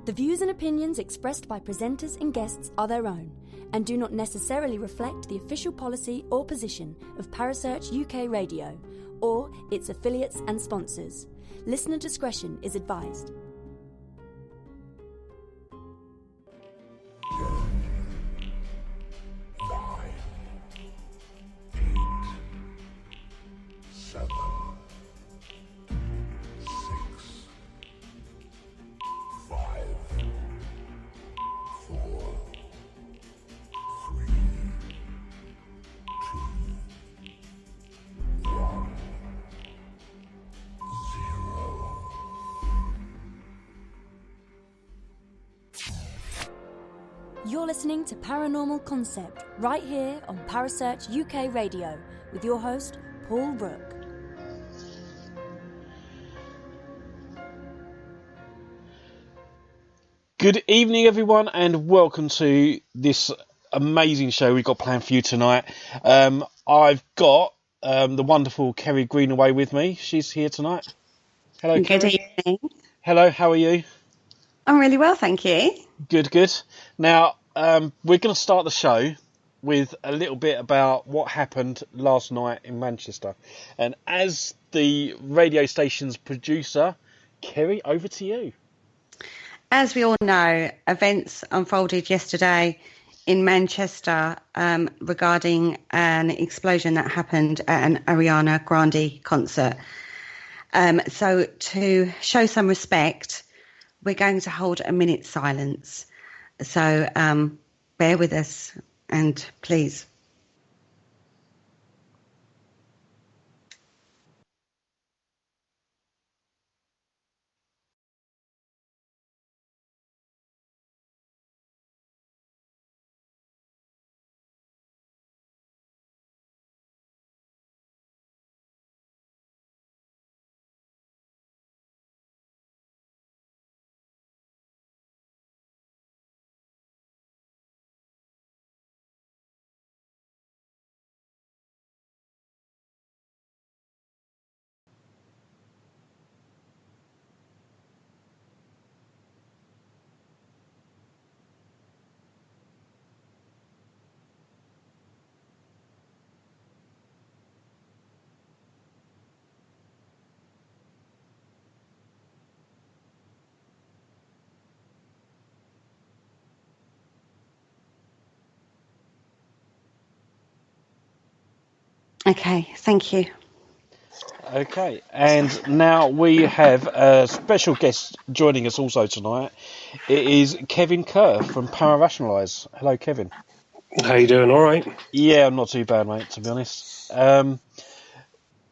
The views and opinions expressed by presenters and guests are their own and do not necessarily reflect the official policy or position of Parasearch UK Radio or its affiliates and sponsors. Listener discretion is advised. You're listening to Paranormal Concept right here on Parasearch UK Radio with your host, Paul Rook. Good evening, everyone, and welcome to this amazing show we've got planned for you tonight. I've got the wonderful Kerry Greenaway with me. She's here tonight. Hello, Good Kerry. evening. Hello, how are you? I'm really well, thank you. Good. Now, we're going to start the show with a little bit about what happened last night in Manchester. And as the radio station's producer, Kerry, over to you. As we all know, events unfolded yesterday in Manchester regarding an explosion that happened at an Ariana Grande concert. So to show some respect, we're going to hold a minute's silence. So bear with us and please. Okay, thank you. Okay, and now we have a special guest joining us also tonight. It is Kevin Kerr from ParaRationalise. Hello, Kevin. How you doing? All right? Yeah, I'm not too bad, mate, to be honest. Right,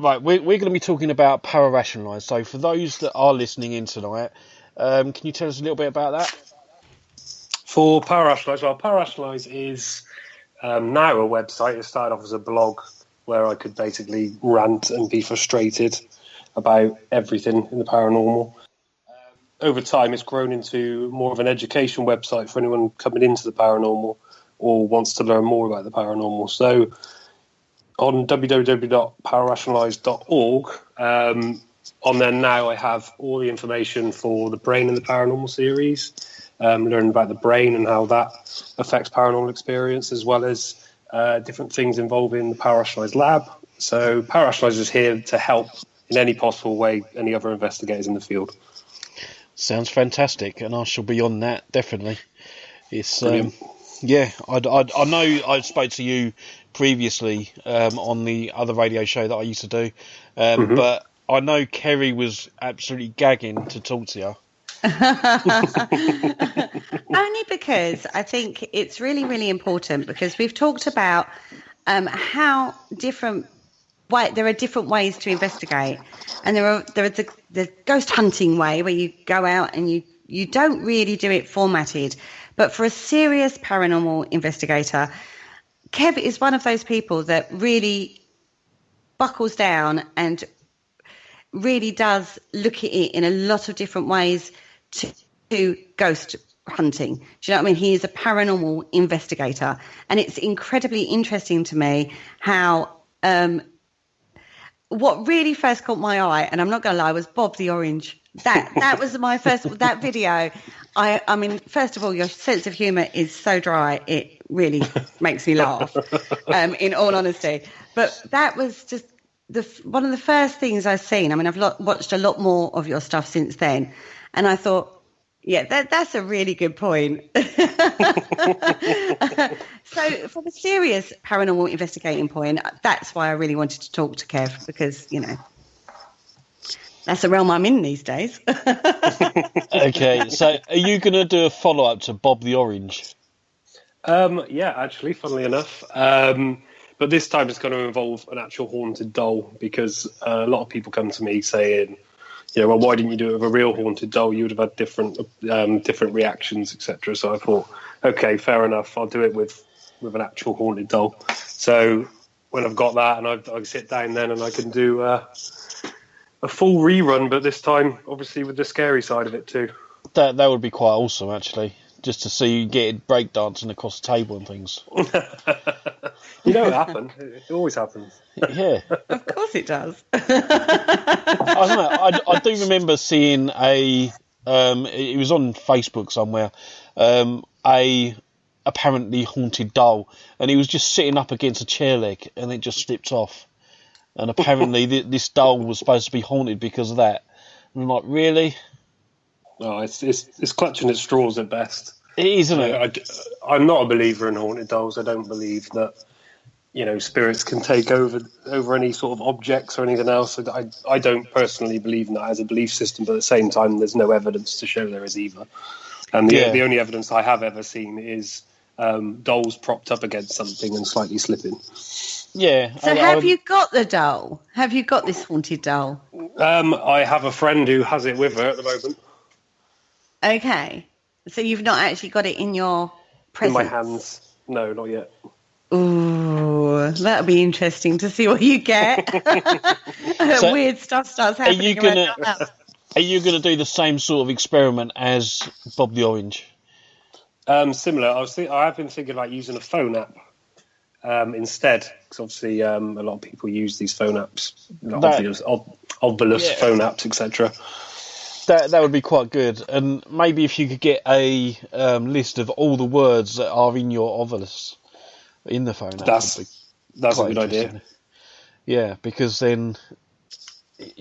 we're going to be talking about ParaRationalise. So for those that are listening in tonight, can you tell us a little bit about that? For ParaRationalise, well, ParaRationalise is now a website. It started off as a blog where I could basically rant and be frustrated about everything in the paranormal. Over time, it's grown into more of an education website for anyone coming into the paranormal or wants to learn more about the paranormal. So on www.pararationalise.org, on there now I have all the information for the Brain and the Paranormal series, learning about the brain and how that affects paranormal experience, as well as different things involving the ParaRationalise lab. So ParaRationalise is here to help in any possible way any other investigators in the field. Sounds fantastic, and I shall be on that, definitely. It's yeah, I know I spoke to you previously on the other radio show that I used to do, but I know Kerry was absolutely gagging to talk to you. Only because I think it's really, really important, because we've talked about how there are different ways to investigate, and there are the ghost hunting way, where you go out and you don't really do it formatted. But for a serious paranormal investigator, Kev is one of those people that really buckles down and really does look at it in a lot of different ways to ghost hunting. Do you know what I mean? He is a paranormal investigator, and it's incredibly interesting to me how what really first caught my eye, and I'm not going to lie, was Bob the Orange. That was my first, that video. I mean, first of all, your sense of humour is so dry, it really makes me laugh, in all honesty. But that was just one of the first things I've seen. I mean, I've watched a lot more of your stuff since then, and I thought, yeah, that's a really good point. So from a serious paranormal investigating point, that's why I really wanted to talk to Kev, because, you know, that's the realm I'm in these days. Okay, so are you going to do a follow-up to Bob the Orange? Yeah, actually, funnily enough. But this time it's going to involve an actual haunted doll, because a lot of people come to me saying, you know, well, why didn't you do it with a real haunted doll? You would have had different reactions, etc. So I thought, okay, fair enough. I'll do it with an actual haunted doll. So when I've got that, and I sit down then and I can do a full rerun, but this time, obviously, with the scary side of it too. That would be quite awesome, actually, just to see you get breakdancing across the table and things. You know it happened. It always happens. Yeah. Of course it does. I don't know. I do remember seeing it was on Facebook somewhere, a apparently haunted doll, and he was just sitting up against a chair leg, and it just slipped off. And apparently this doll was supposed to be haunted because of that. And I'm like, really? No, it's clutching at straws at best. It is, isn't it? I'm not a believer in haunted dolls. I don't believe that, you know, spirits can take over any sort of objects or anything else. I don't personally believe in that as a belief system, but at the same time, there's no evidence to show there is either. And the only evidence I have ever seen is dolls propped up against something and slightly slipping. Yeah. So have you got the doll? Have you got this haunted doll? I have a friend who has it with her at the moment. Okay. So you've not actually got it in your presence? In my hands. No, not yet. Ooh, that'll be interesting to see what you get. So, weird stuff starts happening around your house. Are you going to do the same sort of experiment as Bob the Orange? Similar. I have been thinking about using a phone app instead, because obviously a lot of people use these phone apps, obvious phone apps, etc. That would be quite good, and maybe if you could get a list of all the words that are in your ovilus in the phone app. That's a good idea. Yeah, because then, with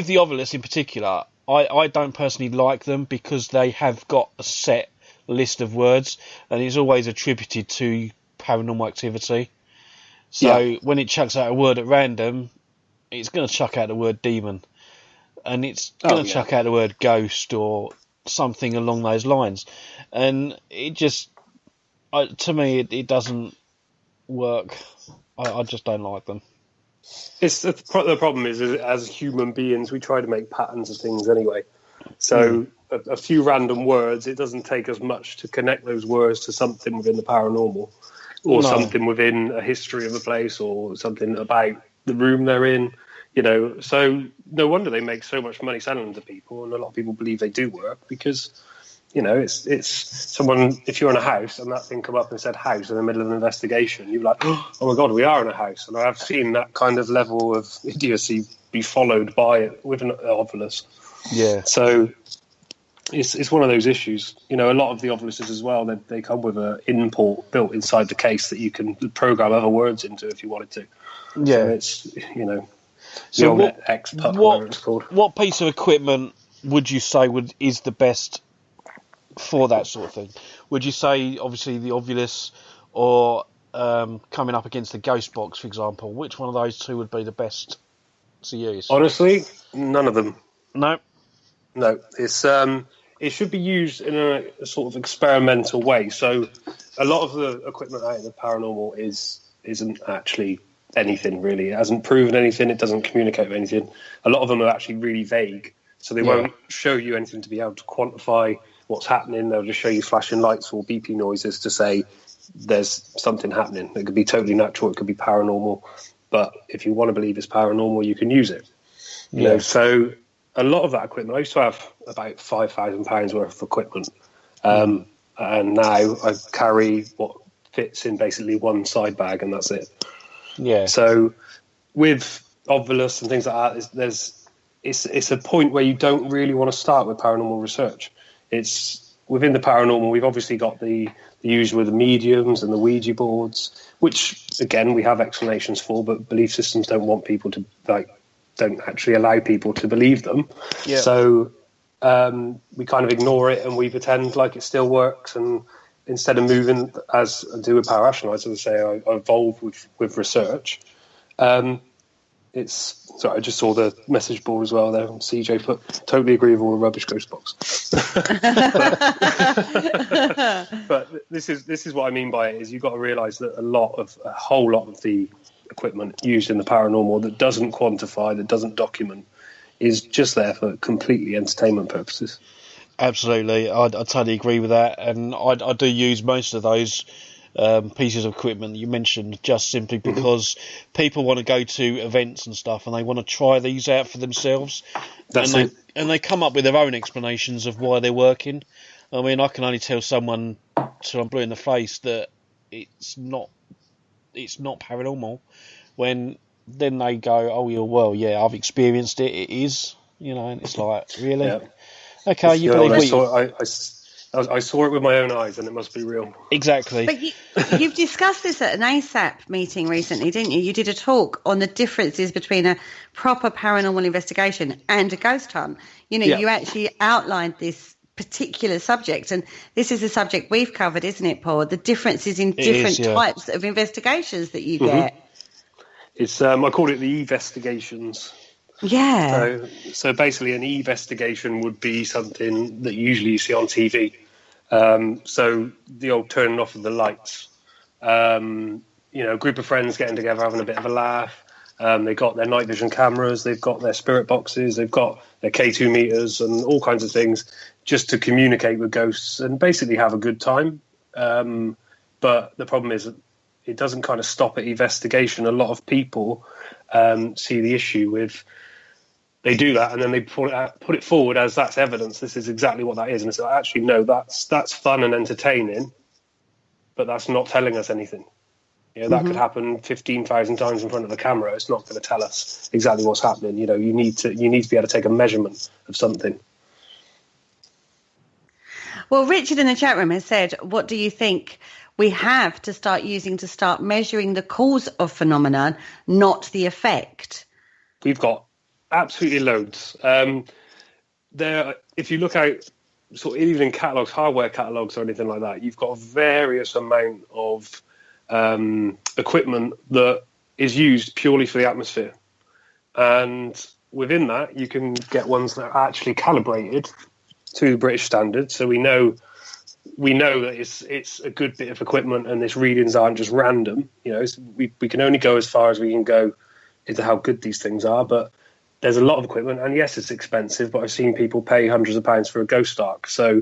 the ovilus in particular, I don't personally like them because they have got a set list of words, and it's always attributed to paranormal activity. So when it chucks out a word at random, it's going to chuck out the word demon, and it's going to chuck out the word ghost or something along those lines. And it just, to me, it doesn't work. I just don't like them. It's the problem is as human beings, we try to make patterns of things anyway. So a few random words, it doesn't take us much to connect those words to something within the paranormal, or something within a history of a place, or something about the room they're in. You know, so no wonder they make so much money selling them to people, and a lot of people believe they do work because, you know, it's someone. If you're in a house and that thing come up and said house in the middle of an investigation, you're like, oh my god, we are in a house. And I have seen that kind of level of idiocy be followed by it with an ovilus. Yeah. So it's one of those issues. You know, a lot of the ovuluses as well, they come with an import built inside the case that you can program other words into if you wanted to. Yeah. So it's, you know. So what piece of equipment would you say is the best for that sort of thing? Would you say obviously the ovulus, or coming up against the ghost box, for example? Which one of those two would be the best to use? Honestly, none of them. No. It's it should be used in a sort of experimental way. So a lot of the equipment out in the paranormal isn't actually anything really. It hasn't proven anything. It doesn't communicate with anything. A lot of them are actually really vague, so they won't show you anything to be able to quantify what's happening. They'll just show you flashing lights or beeping noises to say there's something happening. It could be totally natural. It could be paranormal. But if you want to believe it's paranormal, you can use it. You know, so a lot of that equipment, I used to have about £5,000 worth of equipment. And now I carry what fits in basically one side bag, and that's it. Yeah. So with ovulus and things like that, there's it's a point where you don't really want to start with paranormal research. It's within the paranormal. We've obviously got the usual with the mediums and the Ouija boards, which again we have explanations for, but belief systems don't want people to don't actually allow people to believe them. Yeah. So we kind of ignore it and we pretend like it still works. And instead of moving, as I do with ParaRationalise, as I say, I evolve with research. Sorry, I just saw the message board as well there. CJ put, totally agree with all the rubbish ghost box. but this is what I mean by it, is you've got to realise that a whole lot of the equipment used in the paranormal that doesn't quantify, that doesn't document, is just there for completely entertainment purposes. Absolutely, I totally agree with that, and I do use most of those pieces of equipment that you mentioned just simply because people want to go to events and stuff and they want to try these out for themselves. And they come up with their own explanations of why they're working. I mean, I can only tell someone till I'm blue in the face that it's not paranormal, when then they go, oh yeah, well, yeah, I've experienced it, it is, and it's like, really? Yeah. Okay, you believe I saw it with my own eyes, and it must be real. Exactly. But you've discussed this at an ASAP meeting recently, didn't you? You did a talk on the differences between a proper paranormal investigation and a ghost hunt. You actually outlined this particular subject, and this is a subject we've covered, isn't it, Paul? The differences in different types of investigations that you get. It's I called it the investigations. Yeah. So basically, an investigation would be something that usually you see on TV. So the old turning off of the lights. A group of friends getting together, having a bit of a laugh. They've got their night vision cameras, they've got their spirit boxes, they've got their K2 meters and all kinds of things just to communicate with ghosts and basically have a good time. But the problem is it doesn't kind of stop at investigation. A lot of people see the issue with, they do that and then they put it forward as that's evidence. This is exactly what that is. And it's like, actually, no, that's fun and entertaining, but that's not telling us anything. That could happen 15,000 times in front of the camera. It's not going to tell us exactly what's happening. You need to be able to take a measurement of something. Well, Richard in the chat room has said, what do you think we have to start using to start measuring the cause of phenomenon, not the effect? We've got absolutely loads. If you look out, sort of even in catalogues, hardware catalogues or anything like that, you've got a various amount of equipment that is used purely for the atmosphere. And within that, you can get ones that are actually calibrated to the British standard. So we know that it's a good bit of equipment and its readings aren't just random. We can only go as far as we can go into how good these things are. But there's a lot of equipment, and yes, it's expensive, but I've seen people pay hundreds of pounds for a ghost arc. So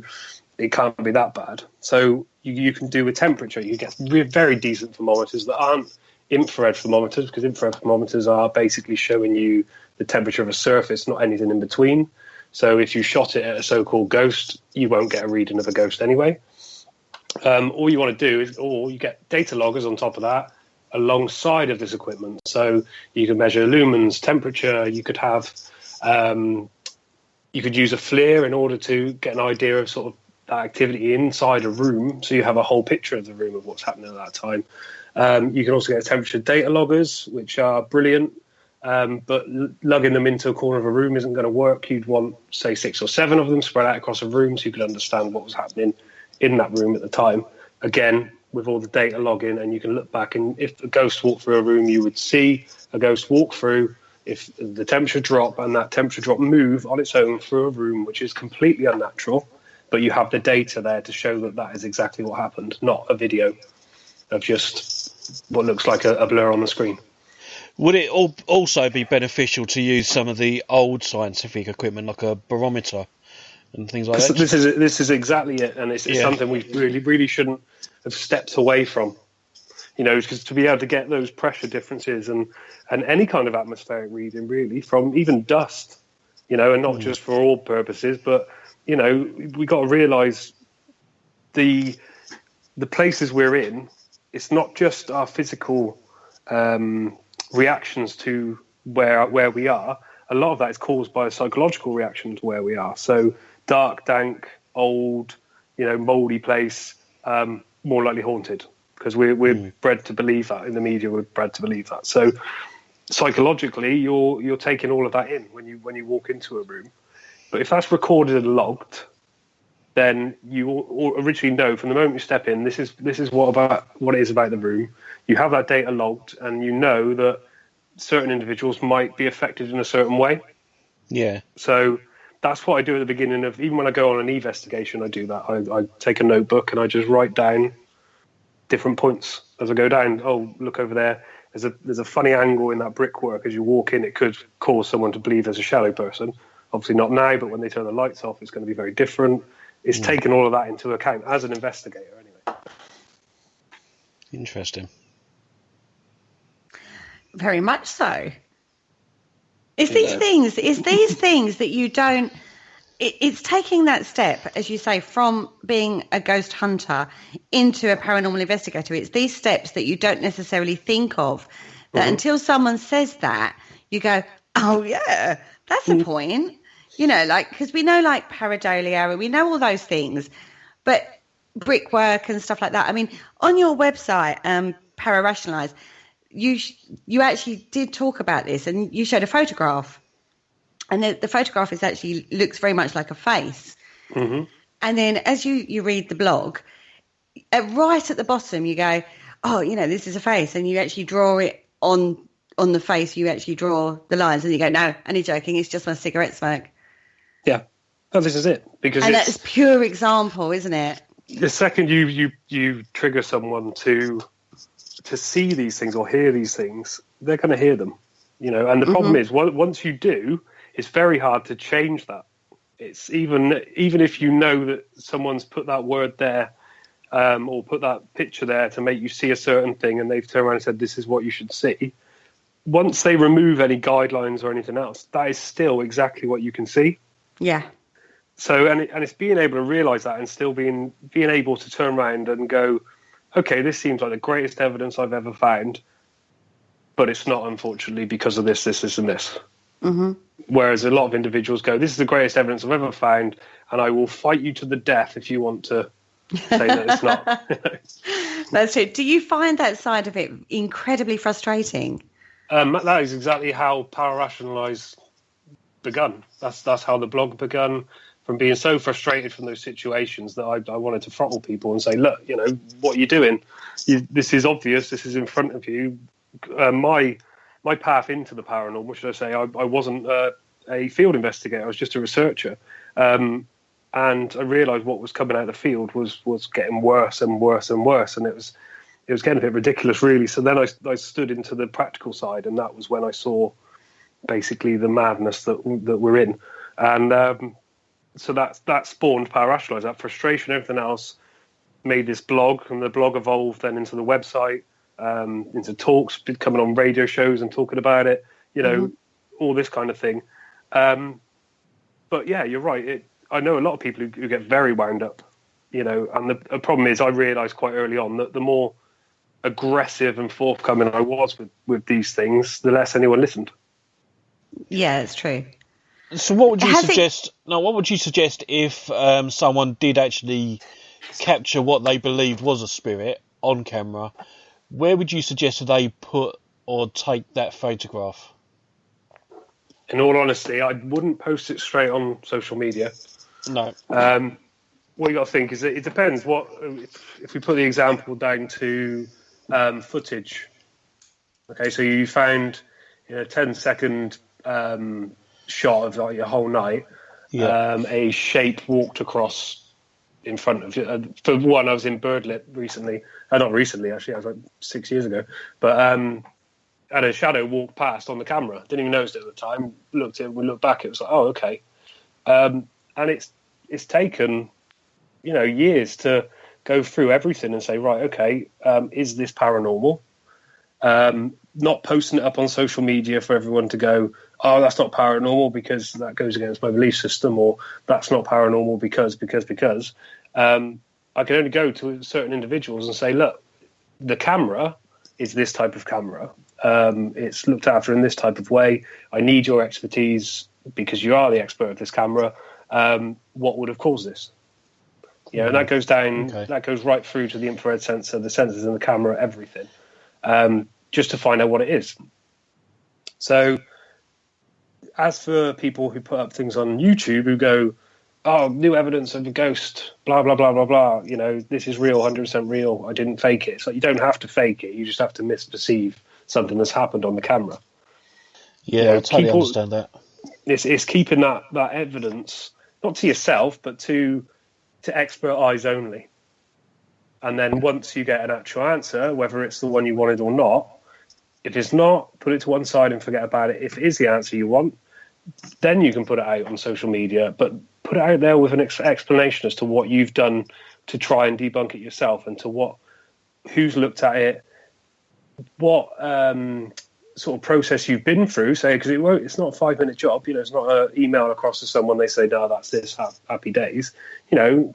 it can't be that bad. So you can do with temperature. You get very decent thermometers that aren't infrared thermometers, because infrared thermometers are basically showing you the temperature of a surface, not anything in between. So if you shot it at a so-called ghost, you won't get a reading of a ghost anyway. All you want to do is, or you get data loggers on top of that alongside of this equipment. So you can measure lumens, temperature. You could have, you could use a FLIR in order to get an idea of sort of that activity inside a room. So you have a whole picture of the room of what's happening at that time. You can also get temperature data loggers, which are brilliant. But lugging them into a corner of a room isn't going to work. You'd want, say, 6 or 7 of them spread out across a room so you could understand what was happening in that room at the time. Again, with all the data logging, and you can look back, and if a ghost walked through a room, you would see a ghost walk through. If the temperature drop and that temperature drop move on its own through a room, which is completely unnatural, but you have the data there to show that that is exactly what happened, not a video of just what looks like a blur on the screen. Would it also be beneficial to use some of the old scientific equipment, like a barometer and things like that? This is exactly it, and it's something we really shouldn't have stepped away from. Because to be able to get those pressure differences and any kind of atmospheric reading, really, from even dust, and not just for all purposes, but we got to realise the places we're in. It's not just our physical reactions to where we are. a lot of that is caused by a psychological reaction to where we are. So dark, dank, old, mouldy place, more likely haunted, because we're bred to believe that in the media. We're bred to believe that. So psychologically, you're taking all of that in when you walk into a room. But if that's recorded and logged, then you originally know from the moment you step in, this is what it is about the room. You have that data logged, and you know that certain individuals might be affected in a certain way. Yeah. So that's what I do at the beginning of, even when I go on an investigation, I do that. I take a notebook and I just write down different points as I go down. Oh, look over there. There's a funny angle in that brickwork as you walk in. It could cause someone to believe there's a shadow person. Obviously not now, but when they turn the lights off, it's going to be very different. It's taking all of that into account as an investigator, anyway. Interesting. Very much so. It's these things that you don't. It's taking that step, as you say, from being a ghost hunter into a paranormal investigator. It's these steps that you don't necessarily think of. That until someone says that, you go, "Oh yeah, that's a point." Because we know pareidolia, and we know all those things, but brickwork and stuff like that. I mean, on your website, ParaRationalise, you actually did talk about this, and you showed a photograph, and the photograph looks very much like a face. Mm-hmm. And then as you read the blog, right at the bottom, you go, "Oh, this is a face," and you actually draw it on the face. You actually draw the lines, and you go, "No, only joking. It's just my cigarette smoke." Yeah, this is it. And that's pure example, isn't it? The second you trigger someone to see these things or hear these things, they're going to hear them, And the problem is, once you do, it's very hard to change that. It's even if you know that someone's put that word there, or put that picture there to make you see a certain thing, and they've turned around and said this is what you should see. Once they remove any guidelines or anything else, that is still exactly what you can see. Yeah. So, and it's being able to realise that, and still being able to turn around and go, okay, this seems like the greatest evidence I've ever found, but it's not, unfortunately, because of this, and this. Mm-hmm. Whereas a lot of individuals go, this is the greatest evidence I've ever found, and I will fight you to the death if you want to say that it's not. That's true. Do you find that side of it incredibly frustrating? That is exactly how ParaRationalise begun. That's how the blog begun, from being so frustrated from those situations that I wanted to throttle people and say, look, what are you doing? This is obvious. This is in front of you. My path into the paranormal, should I say, I wasn't a field investigator. I was just a researcher. And I realised what was coming out of the field was getting worse and worse and worse. And it was getting a bit ridiculous, really. So then I stood into the practical side, and that was when I saw basically the madness that we're in. And so that spawned ParaRationalise. That frustration, everything else, made this blog, and the blog evolved then into the website, into talks, coming on radio shows and talking about it, all this kind of thing. But yeah, you're right. I know a lot of people who get very wound up, and the problem is I realised quite early on that the more aggressive and forthcoming I was with these things, the less anyone listened. Yeah, it's true. So what would you suggest? What would you suggest if someone did actually capture what they believed was a spirit on camera? Where would you suggest that they put or take that photograph? In all honesty, I wouldn't post it straight on social media. No. What you got to think is that it depends. If we put the example down to footage? Okay, so you found a 10-second shot of like your whole night. Yeah. A shape walked across in front of you. For one, I was in Birdlit recently. Not recently, actually. I was like 6 years ago. But and a shadow walked past on the camera. Didn't even notice it at the time. We looked back. It was like, oh, okay. And it's taken years to go through everything and say, right, okay, is this paranormal? Not posting it up on social media for everyone to go, oh, that's not paranormal because that goes against my belief system, or that's not paranormal because. I can only go to certain individuals and say, look, the camera is this type of camera. It's looked after in this type of way. I need your expertise because you are the expert of this camera. What would have caused this? And that goes down. Okay. That goes right through to the infrared sensor, the sensors in the camera, everything, just to find out what it is. So, as for people who put up things on YouTube who go, "Oh, new evidence of a ghost," blah blah blah blah blah. This is real, 100% real. I didn't fake it. So you don't have to fake it. You just have to misperceive something that's happened on the camera. Yeah, I totally understand that. It's keeping that evidence not to yourself, but to expert eyes only. And then once you get an actual answer, whether it's the one you wanted or not, if it's not, put it to one side and forget about it. If it is the answer you want, then you can put it out on social media, but put it out there with an explanation as to what you've done to try and debunk it yourself, and to who's looked at it, what sort of process you've been through. Say, because it's not a 5-minute job. It's not an email across to someone. They say, "No, that's this. Happy days."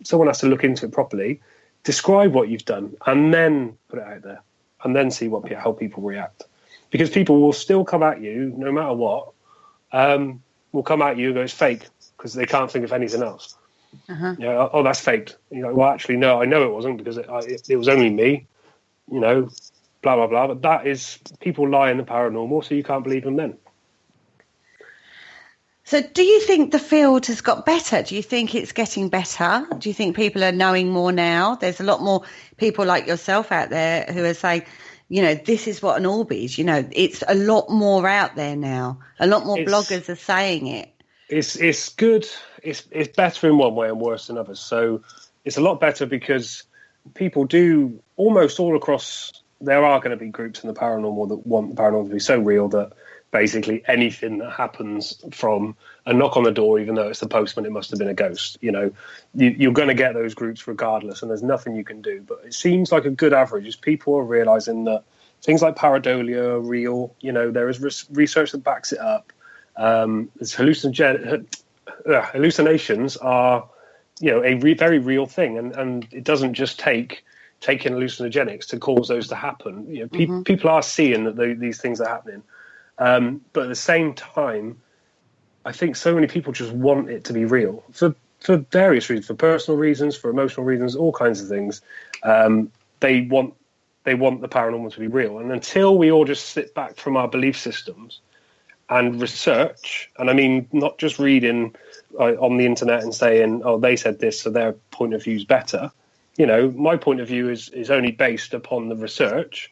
Someone has to look into it properly, describe what you've done, and then put it out there, and then see how people react. Because people will still come at you no matter what. Will come at you and go, "It's fake," because they can't think of anything else. Uh-huh. Oh, that's faked. Well, actually, no, I know it wasn't, because it was only me. Blah blah blah. But that is, people lie in the paranormal, so you can't believe them then. So, do you think the field has got better? Do you think it's getting better? Do you think people are knowing more now? There's a lot more people like yourself out there who are saying, this is what an orb is. It's a lot more out there now. A lot more bloggers are saying it. It's good. It's better in one way and worse in others. So it's a lot better because people do almost all across. There are going to be groups in the paranormal that want the paranormal to be so real that basically anything that happens, from a knock on the door, even though it's the postman, it must have been a ghost. You're going to get those groups regardless, and there's nothing you can do. But it seems like a good average is people are realizing that things like pareidolia are real. There is research that backs it up. Hallucinations are, a very real thing, and it doesn't just take taking hallucinogenics to cause those to happen. People are seeing that these things are happening. But at the same time, I think so many people just want it to be real for various reasons, for personal reasons, for emotional reasons, all kinds of things. They want the paranormal to be real. And until we all just sit back from our belief systems and research, and I mean, not just reading on the internet and saying, "Oh, they said this, so their point of view is better." My point of view is only based upon the research.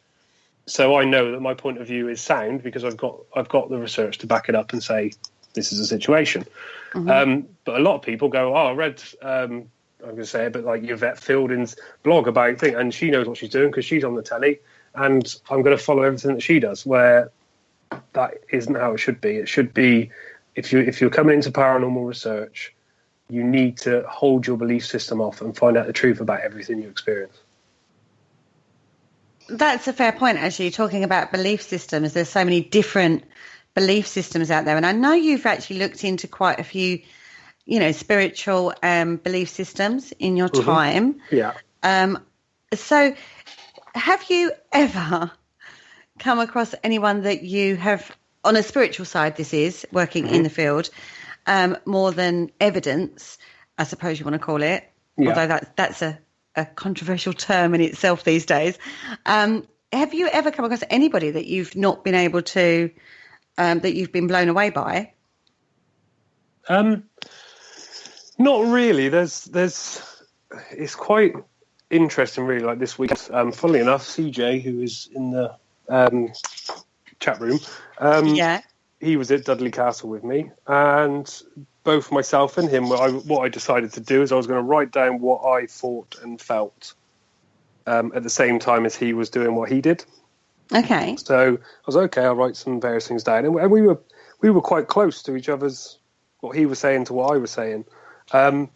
So I know that my point of view is sound because I've got the research to back it up and say this is a situation. Mm-hmm. But a lot of people go, "Oh, I read," I'm going to say it, but like Yvette Fielding's blog about things, and she knows what she's doing because she's on the telly, and I'm going to follow everything that she does. Where that isn't how it should be. It should be, if you're coming into paranormal research, you need to hold your belief system off and find out the truth about everything you experience. That's a fair point, actually, talking about belief systems. There's so many different belief systems out there. And I know you've actually looked into quite a few, spiritual belief systems in your time. Yeah. So have you ever come across anyone that you have, on a spiritual side, this is, working in the field, more than evidence, I suppose you want to call it, although that's a controversial term in itself these days. Have you ever come across anybody that you've not been able to, that you've been blown away by? Not really. It's quite interesting, really. Like this week, funnily enough, CJ, who is in the chat room, he was at Dudley Castle with me, and both myself and him, what I decided to do is I was going to write down what I thought and felt at the same time as he was doing what he did. Okay. So I was okay. I'll write some various things down, and we were quite close to each other's, what he was saying to what I was saying. And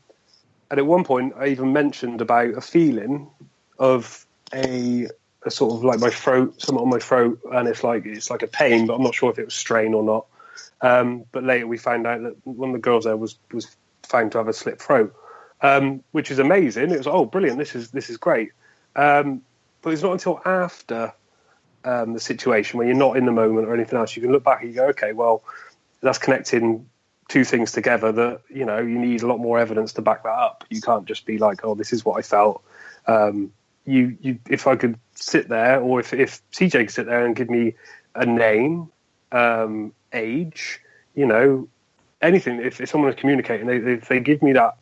at one point, I even mentioned about a feeling of a sort of like my throat, something on my throat, and it's like a pain, but I'm not sure if it was strain or not. But later we found out that one of the girls there was found to have a slit throat, which is amazing. It was, oh, brilliant, this is great. But it's not until after the situation, when you're not in the moment or anything else, you can look back and you go, okay, well, that's connecting two things together that, you know, you need a lot more evidence to back that up. You can't just be like, oh, this is what I felt. If I could sit there, or if CJ could sit there and give me a name, age, you know, anything, if someone is communicating, if they give me that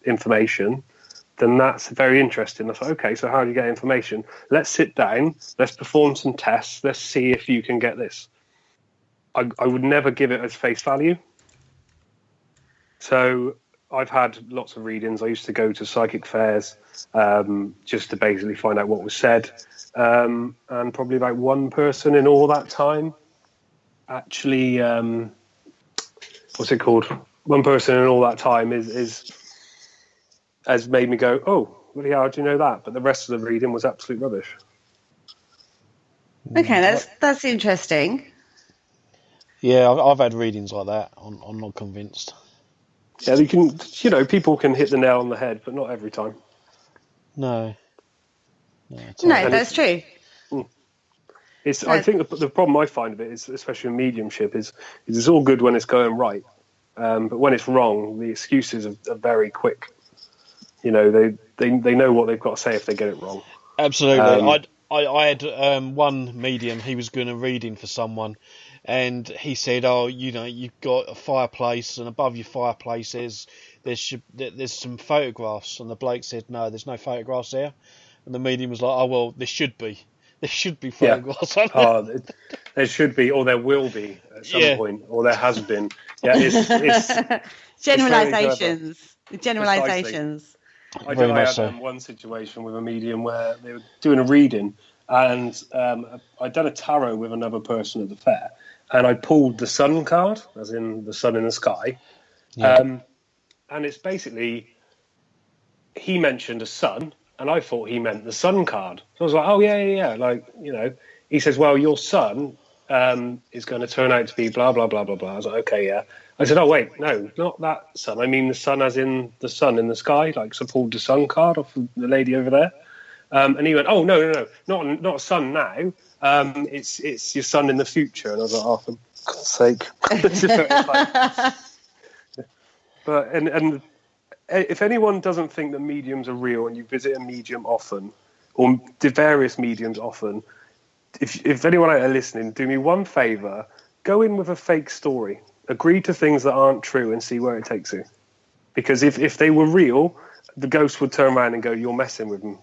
information, then that's very interesting. I thought, okay, so how do you get information? Let's sit down, let's perform some tests, let's see if you can get this. I would never give it as face value. So I've had lots of readings. I used to go to psychic fairs just to basically find out what was said. And probably about one person in all that time actually, what's it called? One person in all that time has made me go, oh, really, how do you know that? But the rest of the reading was absolute rubbish. Okay, that's interesting. Yeah, I've had readings like that. I'm not convinced. Yeah, you can, you know, people can hit the nail on the head, but not every time. No, that's true. I think the problem I find of it is, especially in mediumship, is it's all good when it's going right, but when it's wrong, the excuses are very quick. You know, they know what they've got to say if they get it wrong. Absolutely. I had one medium. He was doing a reading for someone, and he said, "Oh, you know, you've got a fireplace, and above your fireplace there's some photographs." And the bloke said, "No, there's no photographs there." And the medium was like, "Oh well, there should be. There should be photographs." Yeah. There should be, or there will be at some point, or there has been. Yeah, it's generalizations. I had one situation with a medium where they were doing a reading, and I'd done a tarot with another person at the fair, and I pulled the sun card, as in the sun in the sky. Yeah. And it's basically, he mentioned a sun, and I thought he meant the sun card. So I was like, oh, yeah. Like, you know, he says, well, your sun is going to turn out to be blah, blah, blah, blah, blah. I was like, okay, yeah. I said, oh, wait, no, not that sun. I mean the sun as in the sun in the sky, like, so pulled the sun card off the lady over there. And he went, oh, no, not a sun now. It's your sun in the future. And I was like, oh, for God's sake. But if anyone doesn't think that mediums are real and you visit a medium often, or the various mediums often, if anyone out there listening, do me one favour, go in with a fake story. Agree to things that aren't true and see where it takes you. Because if they were real, the ghost would turn around and go, you're messing with them.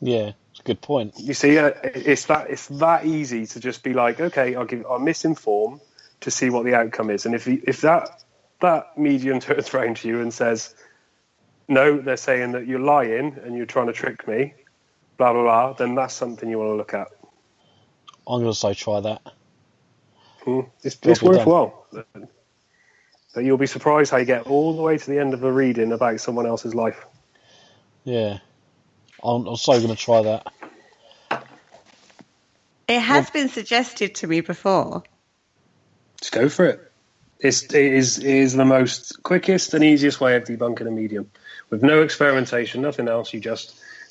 Yeah, it's a good point. You see, it's that easy to just be like, okay, I'll misinform to see what the outcome is. And if that medium turns around to you and says, no, they're saying that you're lying and you're trying to trick me, blah, blah, blah, then that's something you want to look at. I'm going to say try that. It's worthwhile. But you'll be surprised how you get all the way to the end of a reading about someone else's life. Yeah. I'm so going to try that. It has been suggested to me before. Just go for it. It is the most quickest and easiest way of debunking a medium. With no experimentation, nothing else.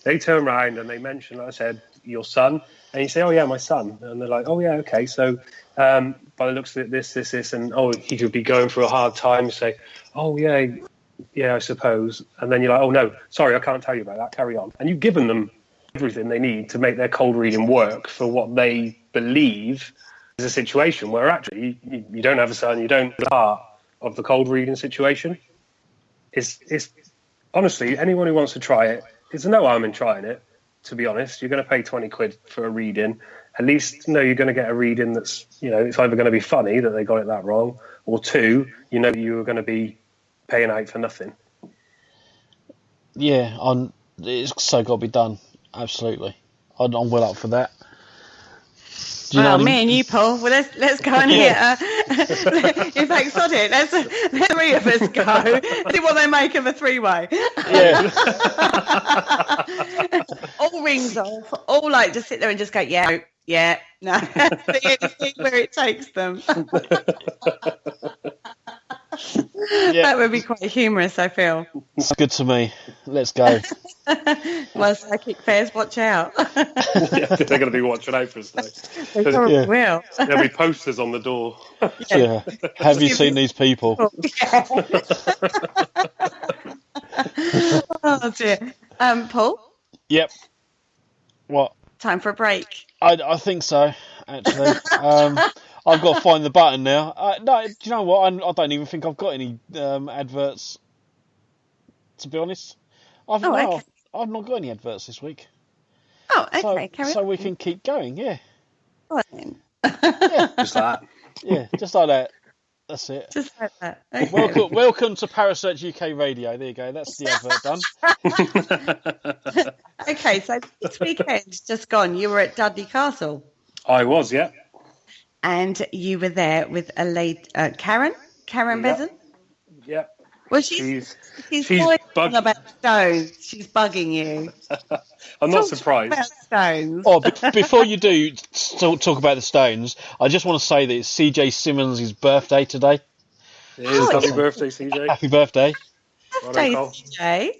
They turn around and they mention, like I said, your son. And you say, oh, yeah, my son. And they're like, oh, yeah, okay. So by the looks of it, this, and, oh, he could be going through a hard time. You say, oh, yeah, I suppose. And then you're like, oh, no, sorry, I can't tell you about that. Carry on. And you've given them everything they need to make their cold reading work for what they believe is a situation where actually you don't have a son, you don't have part of the cold reading situation. It's honestly, anyone who wants to try it, there's no harm in trying it. To be honest, you're going to pay 20 quid for a reading. At least, you're going to get a reading that's, it's either going to be funny that they got it that wrong, or two, you're going to be paying out for nothing. Yeah, it's so got to be done. Absolutely. I'm well up for that. Me and you, Paul. Well, let's go on here. In fact, sod it. Let's three of us go. See what they make of a three-way. Yeah. All rings off. All just sit there and just go, no. See where it takes them. Yeah, That would be quite humorous, I feel. It's good to me. Let's go. Well, psychic fairs, watch out. Yeah, they're going to be watching out for us, though. They probably will. There'll be posters on the door. Yeah. Have you seen these people? Oh, dear. Paul? Yep. What? Time for a break. I think so, actually. I've got to find the button now. No, do you know what? I don't even think I've got any adverts, to be honest. I've not got any adverts this week. Oh, okay. So we can keep going, yeah. All right, then. Yeah. Just that. Yeah, just like that. That's it. Just like that. Okay. Welcome to Parasearch UK Radio. There you go. That's the advert done. Okay, so this weekend just gone, you were at Dudley Castle. I was, yeah. And you were there with a lady, Karen Besan? Yep. Well, she's bugging about stones. She's bugging you. I'm not surprised. About stones. Oh, before you do talk about the Stones, I just want to say that it's CJ Simmons' birthday today. It is. Happy birthday, CJ. Happy birthday. Birthday, CJ.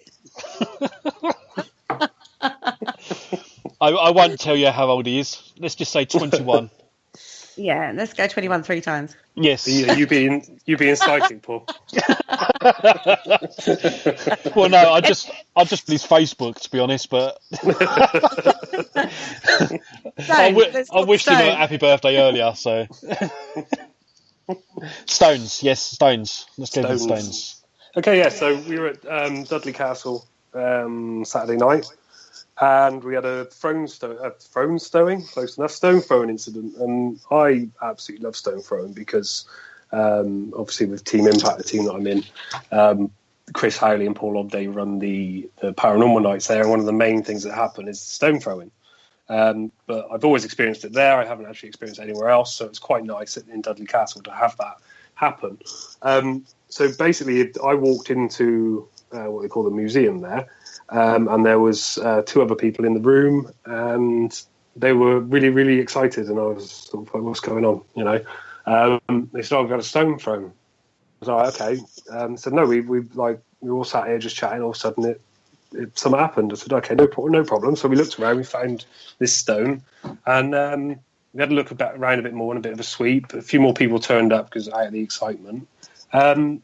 I won't tell you how old he is. Let's just say 21. Yeah, let's go 21 3 times. Yes. Yeah, you being psychic, Paul. Well, no, I just his Facebook, to be honest, but I wished him a happy birthday earlier. So Stones, yes, Stones. Let's go with Stones. Okay, yeah. So we were at Dudley Castle Saturday night. And we had a stone throwing incident. And I absolutely love stone throwing because, obviously, with Team Impact, the team that I'm in, Chris Howley and Paul Obday run the Paranormal nights there. And one of the main things that happen is stone throwing. But I've always experienced it there. I haven't actually experienced it anywhere else. So it's quite nice in Dudley Castle to have that happen. So basically, I walked into what they call the museum there. And there was 2 other people in the room, and they were really, really excited. And I was sort of like, "What's going on?" You know. They said, "Oh, we've got a stone thrown." I was like, "Okay." Said, "No, we all sat here just chatting. All of a sudden, something happened." I said, "Okay, no problem." So we looked around, we found this stone, and we had a look around a bit more and a bit of a sweep. A few more people turned up because out of the excitement, and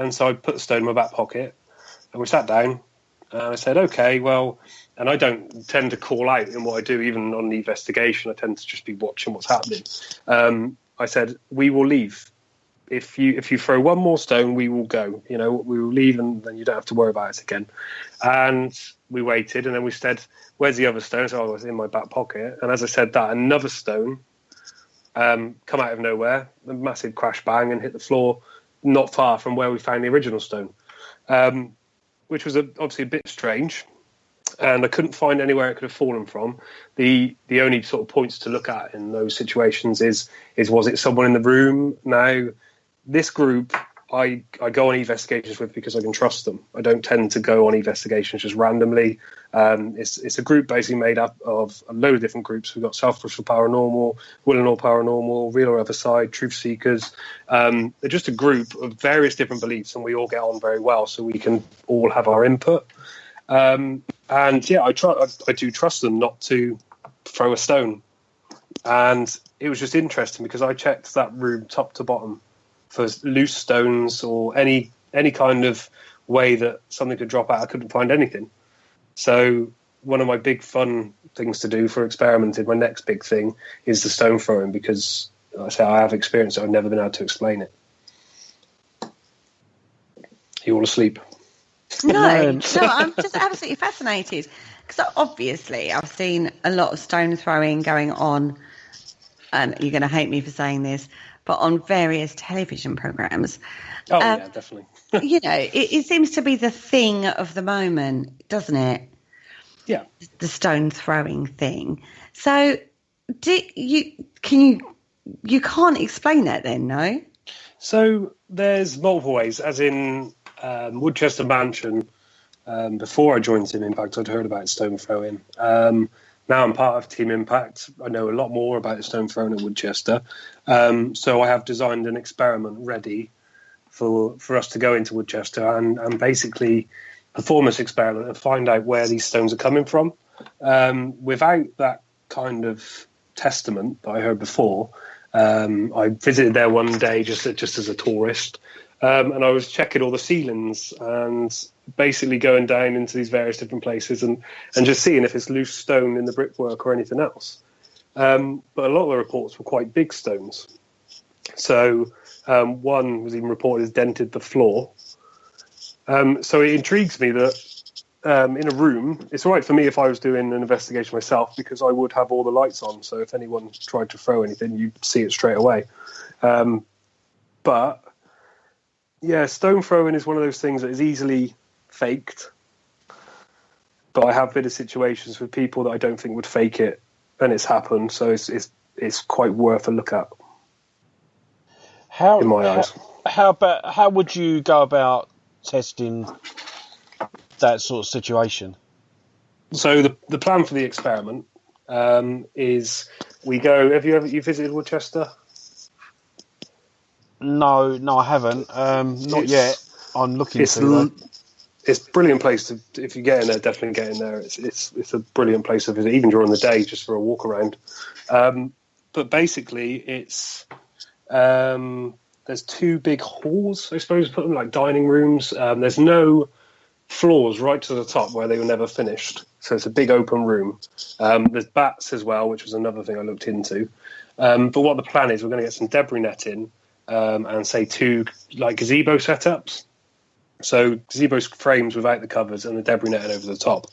so I put the stone in my back pocket, and we sat down. And I said, okay, well, and I don't tend to call out in what I do, even on the investigation. I tend to just be watching what's happening. I said, we will leave. If you throw one more stone, we will go. You know, we will leave, and then you don't have to worry about it again. And we waited, and then we said, where's the other stone? So I was in my back pocket. And as I said that, another stone come out of nowhere, a massive crash bang, and hit the floor not far from where we found the original stone. Which was obviously a bit strange, and I couldn't find anywhere it could have fallen from. The only sort of points to look at in those situations is was it someone in the room? Now, this group I go on investigations with because I can trust them. I don't tend to go on investigations just randomly. It's a group basically made up of a load of different groups. We've got Selfless for Paranormal, Will and All Paranormal, Real or Other Side, Truth Seekers. They're just a group of various different beliefs, and we all get on very well, so we can all have our input. And yeah, I do trust them not to throw a stone. And it was just interesting because I checked that room top to bottom for loose stones or any kind of way that something could drop out. I couldn't find anything. So one of my big fun things to do for experimenting, my next big thing, is the stone throwing, because like I say, I have experience it. I've never been able to explain it. You all asleep? No, I'm just absolutely fascinated because obviously I've seen a lot of stone throwing going on, and you're going to hate me for saying this, but on various television programs. Oh, yeah, definitely. You know, it seems to be the thing of the moment, doesn't it? Yeah. The stone throwing thing. So you can't explain that then, no? So there's multiple ways, as in Woodchester Mansion. Before I joined Team Impact, I'd heard about stone throwing. Now I'm part of Team Impact. I know a lot more about the stone throwing at Woodchester. So I have designed an experiment ready for us to go into Woodchester and basically perform this experiment and find out where these stones are coming from. Without that kind of testament that I heard before, I visited there one day just as a tourist, and I was checking all the ceilings and basically going down into these various different places and just seeing if it's loose stone in the brickwork or anything else. But a lot of the reports were quite big stones. So one was even reported as dented the floor. So it intrigues me that in a room, it's all right for me if I was doing an investigation myself, because I would have all the lights on. So if anyone tried to throw anything, you'd see it straight away. But yeah, stone throwing is one of those things that is easily faked. But I have been in situations with people that I don't think would fake it, and it's happened. So it's quite worth a look at. In my eyes. How would you go about testing that sort of situation? So the plan for the experiment is we go. Have you visited Woodchester? No, I haven't. Not yet. I'm looking to. It's a brilliant place to. If you get in there, definitely get in there. It's a brilliant place to visit, even during the day, just for a walk around. But basically, it's. There's two big halls, I suppose, put them like dining rooms. There's no floors right to the top where they were never finished. So it's a big open room. There's bats as well, which was another thing I looked into. But what the plan is, we're going to get some debris net in and say two like gazebo setups. So gazebo frames without the covers and the debris netting over the top.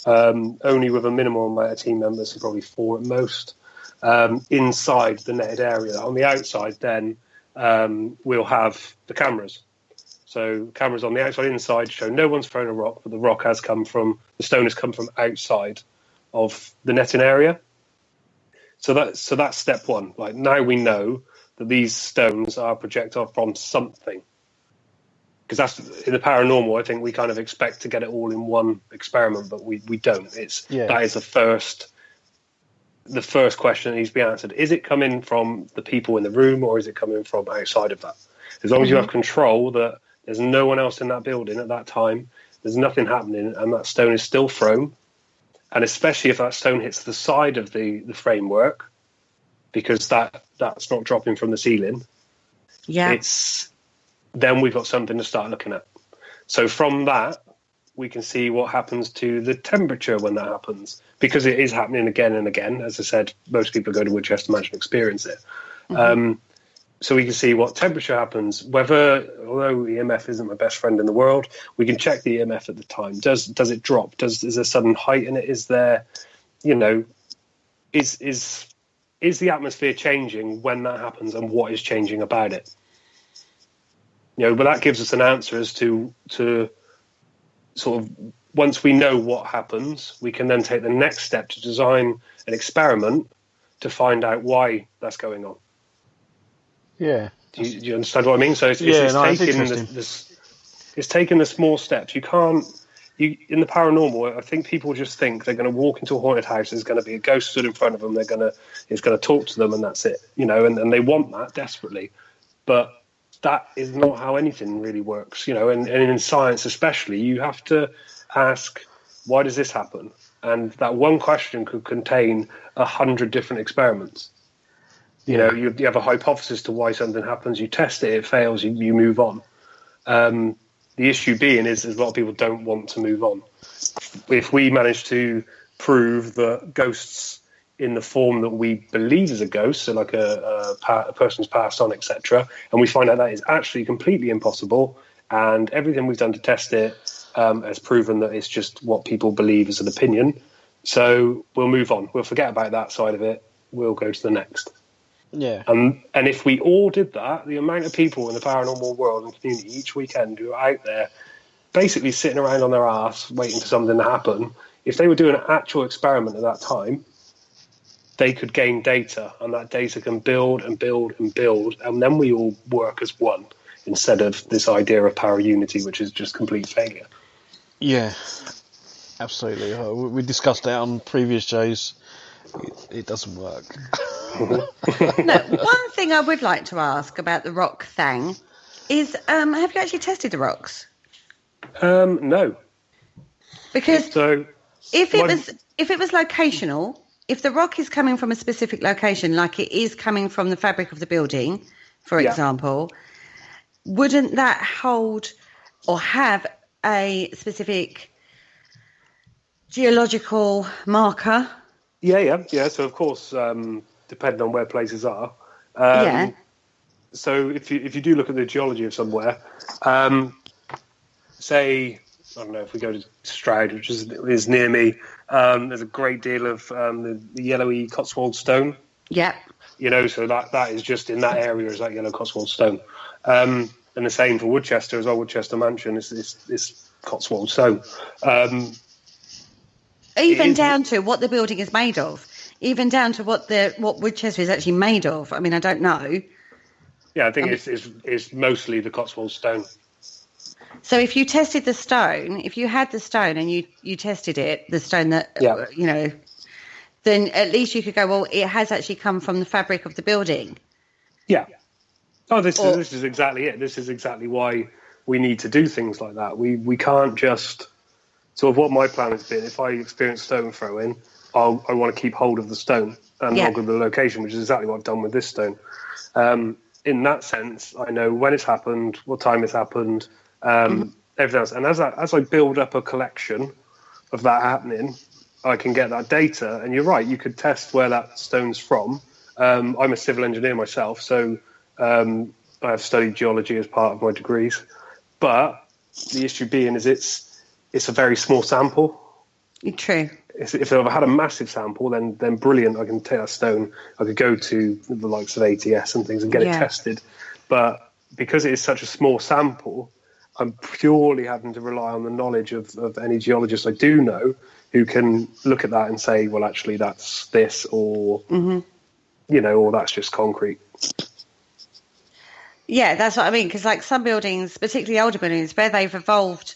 Only with a minimal amount of team members, so probably 4 at most. Inside the netted area. On the outside, then we'll have the cameras. So cameras on the outside, inside show no one's thrown a rock, but the stone has come from outside of the netting area. So that's step one. Like, now we know that these stones are projectile from something. Because that's in the paranormal, I think we kind of expect to get it all in one experiment, but we don't. That is the first question that needs to be answered. Is it coming from the people in the room, or is it coming from outside of that? As long as you have control that there's no one else in that building at that time, there's nothing happening, and that stone is still thrown, and especially if that stone hits the side of the framework, because that's not dropping from the ceiling, then we've got something to start looking at. So from that, we can see what happens to the temperature when that happens, because it is happening again and again. As I said, most people go to Woodchester Mansion and experience it. So we can see what temperature happens, whether, although EMF isn't my best friend in the world, we can check the EMF at the time. Does it drop? Is there sudden height in it? Is there, is the atmosphere changing when that happens, and what is changing about it? But that gives us an answer as to sort of, once we know what happens, we can then take the next step to design an experiment to find out why that's going on. Yeah. Do you understand what I mean? So it's taking the small steps. You can't, in the paranormal, I think people just think they're going to walk into a haunted house, there's going to be a ghost stood in front of them, it's going to talk to them, and that's it. And they want that desperately. But that is not how anything really works, and in science especially, you have to ask, why does this happen? And that one question could contain 100 different experiments. You have a hypothesis to why something happens, you test it, it fails, you move on. The issue being is a lot of people don't want to move on. If we manage to prove that ghosts in the form that we believe is a ghost, so like a person's passed on, etc., and we find out that is actually completely impossible, and everything we've done to test it has proven that it's just what people believe as an opinion, so we'll move on. We'll forget about that side of it. We'll go to the next. Yeah. And if we all did that, the amount of people in the paranormal world and community each weekend who are out there basically sitting around on their arse waiting for something to happen, if they were doing an actual experiment at that time, they could gain data, and that data can build and build and build, and then we all work as one, instead of this idea of power unity, which is just complete failure. Yeah, absolutely. We discussed that on previous shows. It doesn't work. No, one thing I would like to ask about the rock thing is have you actually tested the rocks? No. Because So if it was locational, if the rock is coming from a specific location, like it is coming from the fabric of the building, for example, wouldn't that hold or have a specific geological marker? Yeah. So of course, depending on where places are. So if you do look at the geology of somewhere, say, I don't know, if we go to Stroud, which is near me, there's a great deal of the yellowy Cotswold stone. Yeah. So that is just in that area is that yellow Cotswold stone. And the same for Woodchester as well. Woodchester Mansion is Cotswold stone. Even down to what the building is made of. Even down to what Woodchester is actually made of. I mean, I don't know. Yeah, I think it's mostly the Cotswold stone. So if you tested the stone, if you had the stone and you tested it, the stone that, then at least you could go, well, it has actually come from the fabric of the building. Yeah. Oh, this is exactly it. This is exactly why we need to do things like that. We can't just... Sort of what my plan has been, if I experience stone throwing, I want to keep hold of the stone and log of the location, which is exactly what I've done with this stone. In that sense, I know when it's happened, what time it's happened, everything else. And as I build up a collection of that happening, I can get that data. And you're right, you could test where that stone's from. I'm a civil engineer myself, so I have studied geology as part of my degrees. But the issue being is it's a very small sample. True. If I had a massive sample, then brilliant. I can take that stone. I could go to the likes of ATS and things and get it tested. But because it is such a small sample, I'm purely having to rely on the knowledge of any geologist I do know who can look at that and say, well, actually, that's this, or or that's just concrete. Yeah, that's what I mean. Because like some buildings, particularly older buildings, where they've evolved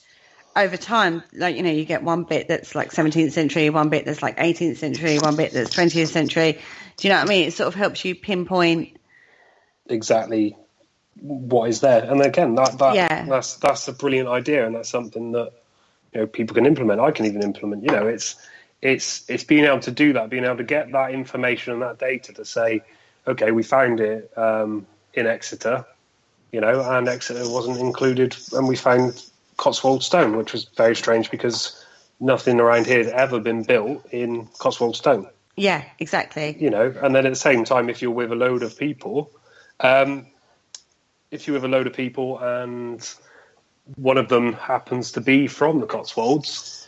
over time, like, you get one bit that's like 17th century, one bit that's like 18th century, one bit that's 20th century. Do you know what I mean? It sort of helps you pinpoint exactly what is there. And again, that's a brilliant idea, and that's something that people can implement. I can even implement. It's being able to do that, being able to get that information and that data to say, okay, we found it in Exeter, and Exeter wasn't included, and we found Cotswold stone, which was very strange because nothing around here has ever been built in Cotswold stone. Yeah, exactly. And then at the same time, if you're with a load of people, and one of them happens to be from the Cotswolds,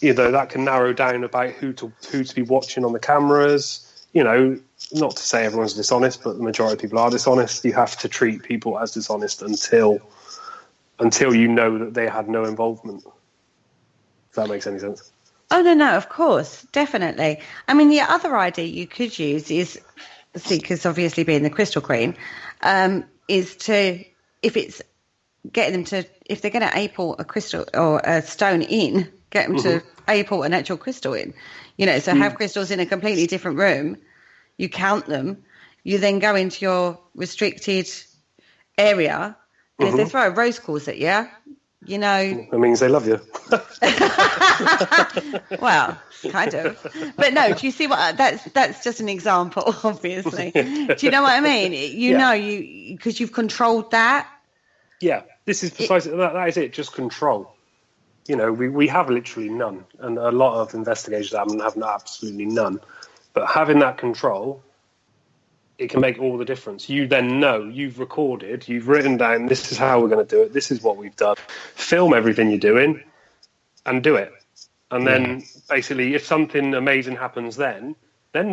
that can narrow down about who to be watching on the cameras. Not to say everyone's dishonest, but the majority of people are dishonest. You have to treat people as dishonest until you know that they had no involvement. If that makes any sense. Oh, no, of course, definitely. I mean, the other idea you could use is, because obviously being the Crystal Queen, is to, if they're going to apple a crystal or a stone in, get them to apple an actual crystal in. So have crystals in a completely different room, you count them, you then go into your restricted area, and if they throw a rose quartz at you, That means they love you. Well, kind of. But no, do you see what... That's just an example, obviously. Do you know what I mean? Because you've controlled that. Yeah, this is precisely... That is it, just control. We have literally none. And a lot of investigators have absolutely none. But having that control... it can make all the difference. You then know, you've recorded, you've written down, this is how we're going to do it, this is what we've done. Film everything you're doing and do it. And then basically, if something amazing happens then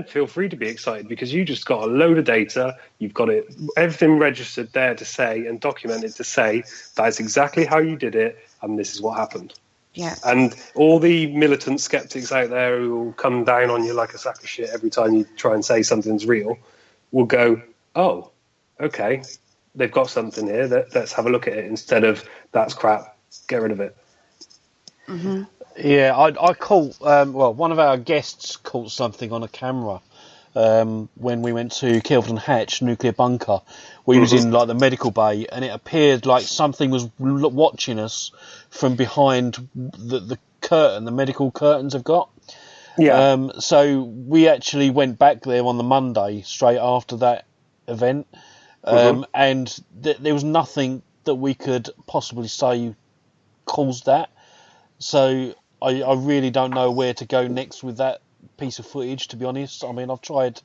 feel free to be excited because you just got a load of data, you've got it, everything registered there to say and documented to say that's exactly how you did it and this is what happened. Yeah. And all the militant skeptics out there who will come down on you like a sack of shit every time you try and say something's real will go, oh, okay, they've got something here. Let's have a look at it instead of that's crap. Get rid of it. Yeah, I caught. One of our guests caught something on a camera when we went to Kelvedon Hatch nuclear bunker. We was in like the medical bay, and it appeared like something was watching us from behind the curtain. The medical curtains have got. Yeah. So we actually went back there on the Monday straight after that event, and there was nothing that we could possibly say caused that. So I really don't know where to go next with that piece of footage, to be honest. I mean, I've tried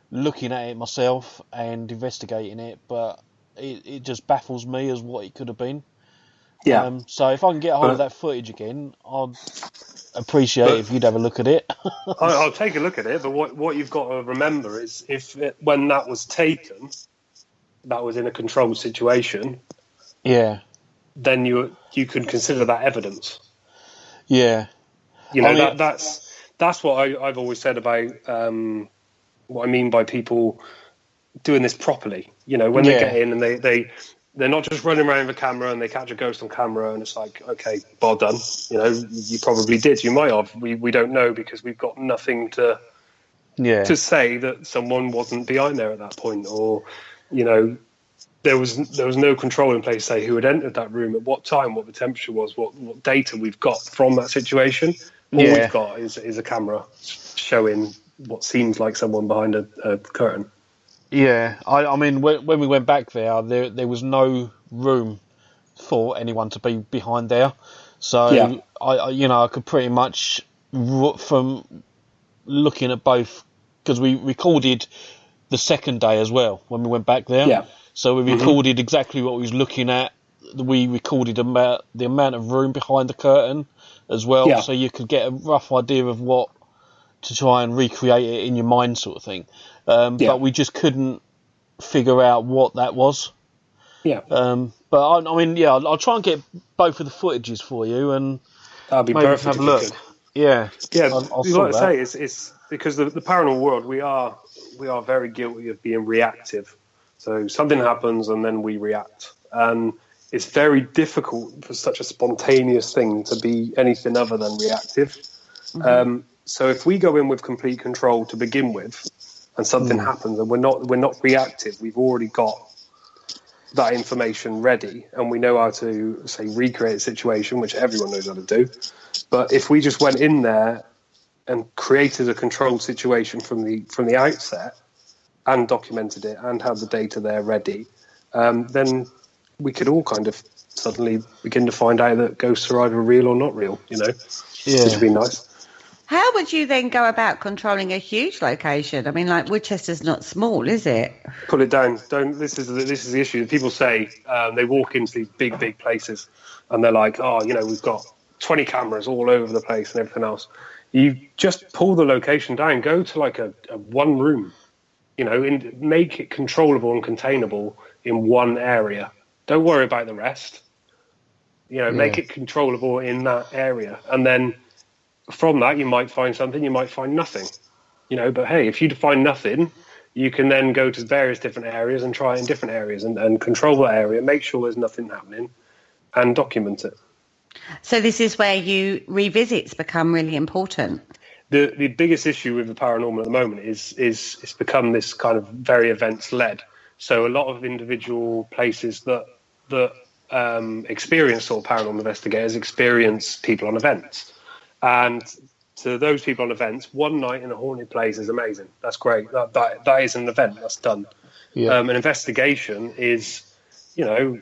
looking at it myself and investigating it, but it just baffles me as what it could have been. Yeah. So if I can get hold of that footage again, I'd appreciate it if you'd have a look at it. I'll take a look at it, but what you've got to remember is when that was taken, that was in a controlled situation. Yeah. Then you could consider that evidence. Yeah. You know, that's what I've always said about what I mean by people doing this properly. You know, when they get in and they're not just running around with a camera and they catch a ghost on camera and it's like, okay, well done. You know, you probably did. You might have. We don't know because we've got nothing to say that someone wasn't behind there at that point, or, you know, there was no control in place, say, who had entered that room at what time, what the temperature was, what data we've got from that situation. All we've got is a camera showing what seems like someone behind a curtain. Yeah, I mean, when we went back there was no room for anyone to be behind there. So, I could pretty much, from looking at both, because we recorded the second day as well when we went back there. Yeah. So we recorded exactly what we was looking at. We recorded about the amount of room behind the curtain as well, so you could get a rough idea of what to try and recreate it in your mind, sort of thing. But we just couldn't figure out what that was. Yeah. But I mean, I'll try and get both of the footages for you, and that'd be maybe perfect. have a look. Yeah. I'll like I say, it's because the paranormal world, we are very guilty of being reactive. So something happens and then we react, and it's very difficult for such a spontaneous thing to be anything other than reactive. So if we go in with complete control to begin with, and something happens, and we're not reactive, we've already got that information ready, and we know how to, say, recreate a situation, which everyone knows how to do. But if we just went in there and created a controlled situation from the outset, and documented it, and have the data there ready, then we could all kind of suddenly begin to find out that ghosts are either real or not real, you know, which would be nice. How would you then go about controlling a huge location? I mean, like, Woodchester's not small, is it? Pull it down. This is the issue. People say they walk into these big places and they're like, oh, you know, we've got 20 cameras all over the place and everything else. You just pull the location down, go to like a one room, you know, and make it controllable and containable in one area. Don't worry about the rest. You know, make it controllable in that area. And then from that, you might find something, you might find nothing. You know, but hey, if you find nothing, you can then go to various different areas and try it in different areas and control that area, make sure there's nothing happening, and document it. So this is where revisits become really important. The biggest issue with the paranormal at the moment is it's become this kind of very events led. So a lot of individual places that experience sort of paranormal investigators experience people on events, and to those people on events, one night in a haunted place is amazing. That's great. That is an event. That's done. Yeah. An investigation is, you know,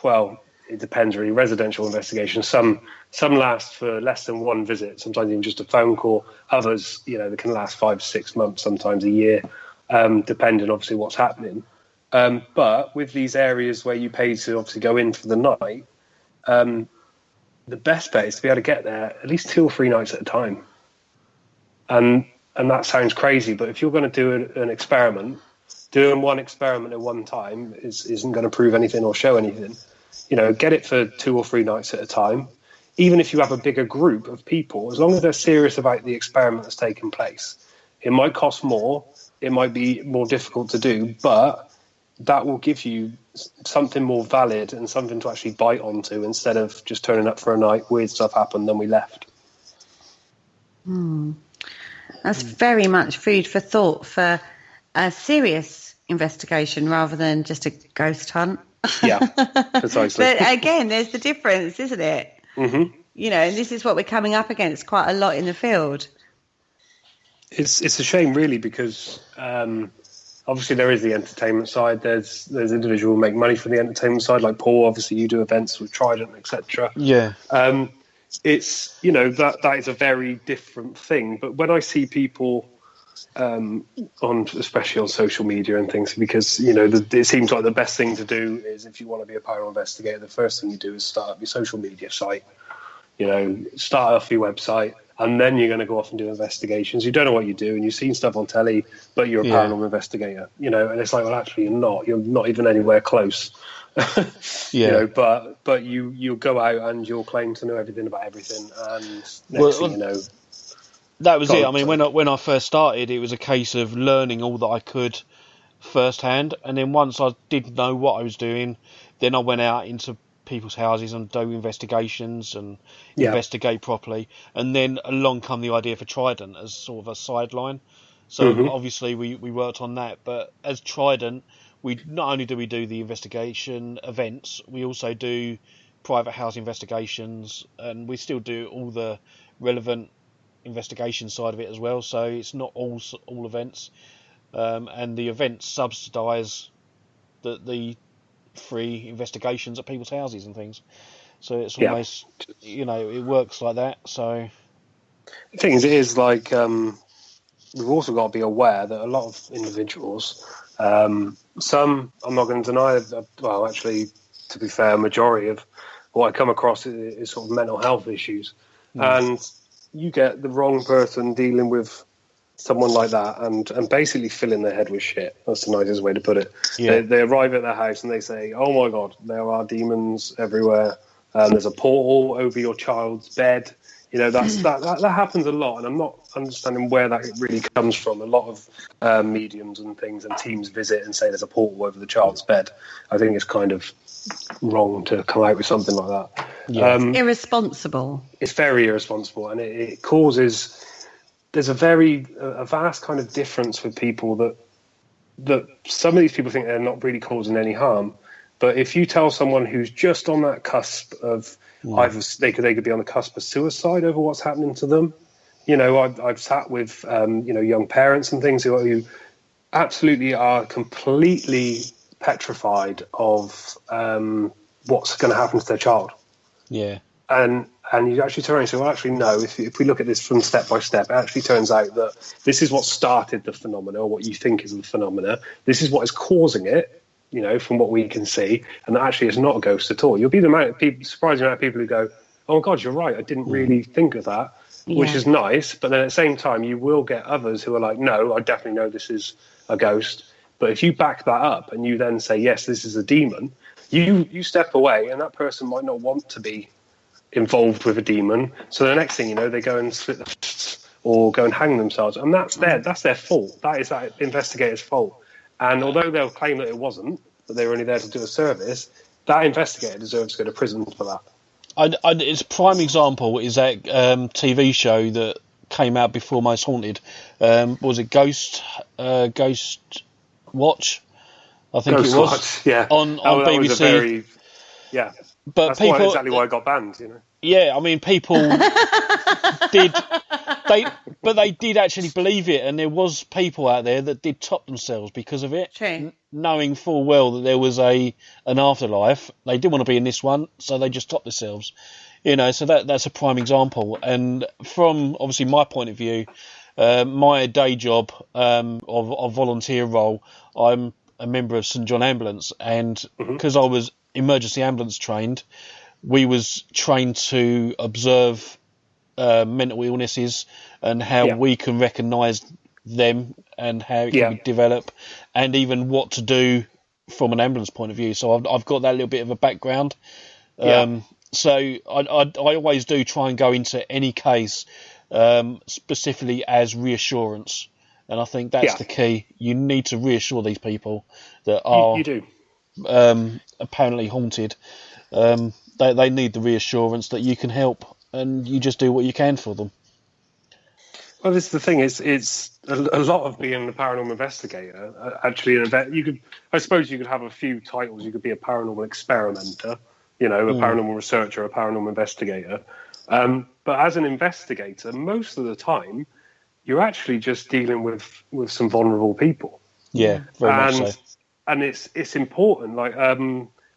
well, it depends really. Residential investigation. Some last for less than one visit. Sometimes even just a phone call. Others, you know, they can last 5 to 6 months, sometimes a year, depending obviously what's happening. But with these areas where you pay to obviously go in for the night, the best bet is to be able to get there at least 2 or 3 nights at a time. And that sounds crazy, but if you're going to do an experiment, doing one experiment at one time isn't going to prove anything or show anything. You know, get it for 2 or 3 nights at a time. Even if you have a bigger group of people, as long as they're serious about the experiment that's taking place, it might cost more, it might be more difficult to do, but that will give you something more valid and something to actually bite onto instead of just turning up for a night, weird stuff happened, then we left. That's very much food for thought for a serious investigation rather than just a ghost hunt. Yeah, precisely. But again, there's the difference, isn't it? Mm-hmm. You know, and this is what we're coming up against quite a lot in the field. It's a shame, really, because obviously there is the entertainment side. There's individuals who make money from the entertainment side, like Paul. Obviously, you do events with Trident, etc. Yeah. It's that is a very different thing. But when I see people especially on social media and things, because it seems like the best thing to do is, if you want to be a paranormal investigator, the first thing you do is start up your social media site. Start off your website, and then you're going to go off and do investigations. You don't know what you do, and you've seen stuff on telly, but you're a paranormal investigator, and it's like, well, actually, you're not. You're not even anywhere close. Yeah. But you go out and you'll claim to know everything about everything, and next thing you know. That was it. I mean, when I first started, it was a case of learning all that I could firsthand, and then once I did know what I was doing, then I went out into people's houses and do investigations and investigate properly. And then along come the idea for Trident as sort of a sideline. So obviously we worked on that, but as Trident, we not only do we do the investigation events, we also do private house investigations, and we still do all the relevant investigation side of it as well. So it's not all events, and the events subsidise the free investigations at people's houses and things. So it's almost it works like that. So the thing is like we've also got to be aware that a lot of individuals, some, I'm not going to deny, well, actually, to be fair, a majority of what I come across is sort of mental health issues. And you get the wrong person dealing with someone like that and basically filling their head with shit. That's the nicest way to put it. Yeah. They arrive at their house and they say, oh my God, there are demons everywhere. There's a portal over your child's bed. That happens a lot, and I'm not understanding where that really comes from. A lot of mediums and things and teams visit and say there's a portal over the child's bed. I think it's kind of wrong to come out with something like that. Yeah. Irresponsible. It's very irresponsible, and it causes... There's a vast kind of difference with people that some of these people think they're not really causing any harm. But if you tell someone who's just on that cusp of either they could be on the cusp of suicide over what's happening to them, I've sat with young parents and things who absolutely are completely petrified of what's going to happen to their child. Yeah. And you actually turn around and say, well, actually, no, if we look at this from step by step, it actually turns out that this is what started the phenomena, or what you think is the phenomena. This is what is causing it, from what we can see. And that actually is not a ghost at all. You'll be surprised amount of people who go, oh, my God, you're right. I didn't really think of that, which is nice. But then at the same time, you will get others who are like, no, I definitely know this is a ghost. But if you back that up and you then say, yes, this is a demon, you step away, and that person might not want to be involved with a demon, so the next thing you know, they go and slit their wrists or go and hang themselves, and that's their fault. That is that investigator's fault. And although they'll claim that it wasn't, that they were only there to do a service, that investigator deserves to go to prison for that. Its prime example is that TV show that came out before Most Haunted. Was it Ghost Watch? I think Ghost it was. Watch, yeah. On BBC. But that's people, exactly why I got banned, Yeah, I mean, people did, but they did actually believe it, and there was people out there that did top themselves because of it. True. Knowing full well that there was an afterlife, they didn't want to be in this one, so they just topped themselves. So that's a prime example. And from obviously my point of view, my day job of volunteer role, I'm a member of St John Ambulance, and because I was emergency ambulance trained, we was trained to observe mental illnesses and how we can recognise them and how it can develop, and even what to do from an ambulance point of view. So I've got that little bit of a background. So I always do try and go into any case specifically as reassurance, and I think that's the key. You need to reassure these people that are you do. Apparently haunted. They need the reassurance that you can help, and you just do what you can for them. Well, this is the thing. It's a lot of being a paranormal investigator. Actually, I suppose you could have a few titles. You could be a paranormal experimenter, a paranormal researcher, a paranormal investigator. But as an investigator, most of the time, you're actually just dealing with some vulnerable people. Yeah, very much so. And it's important. Like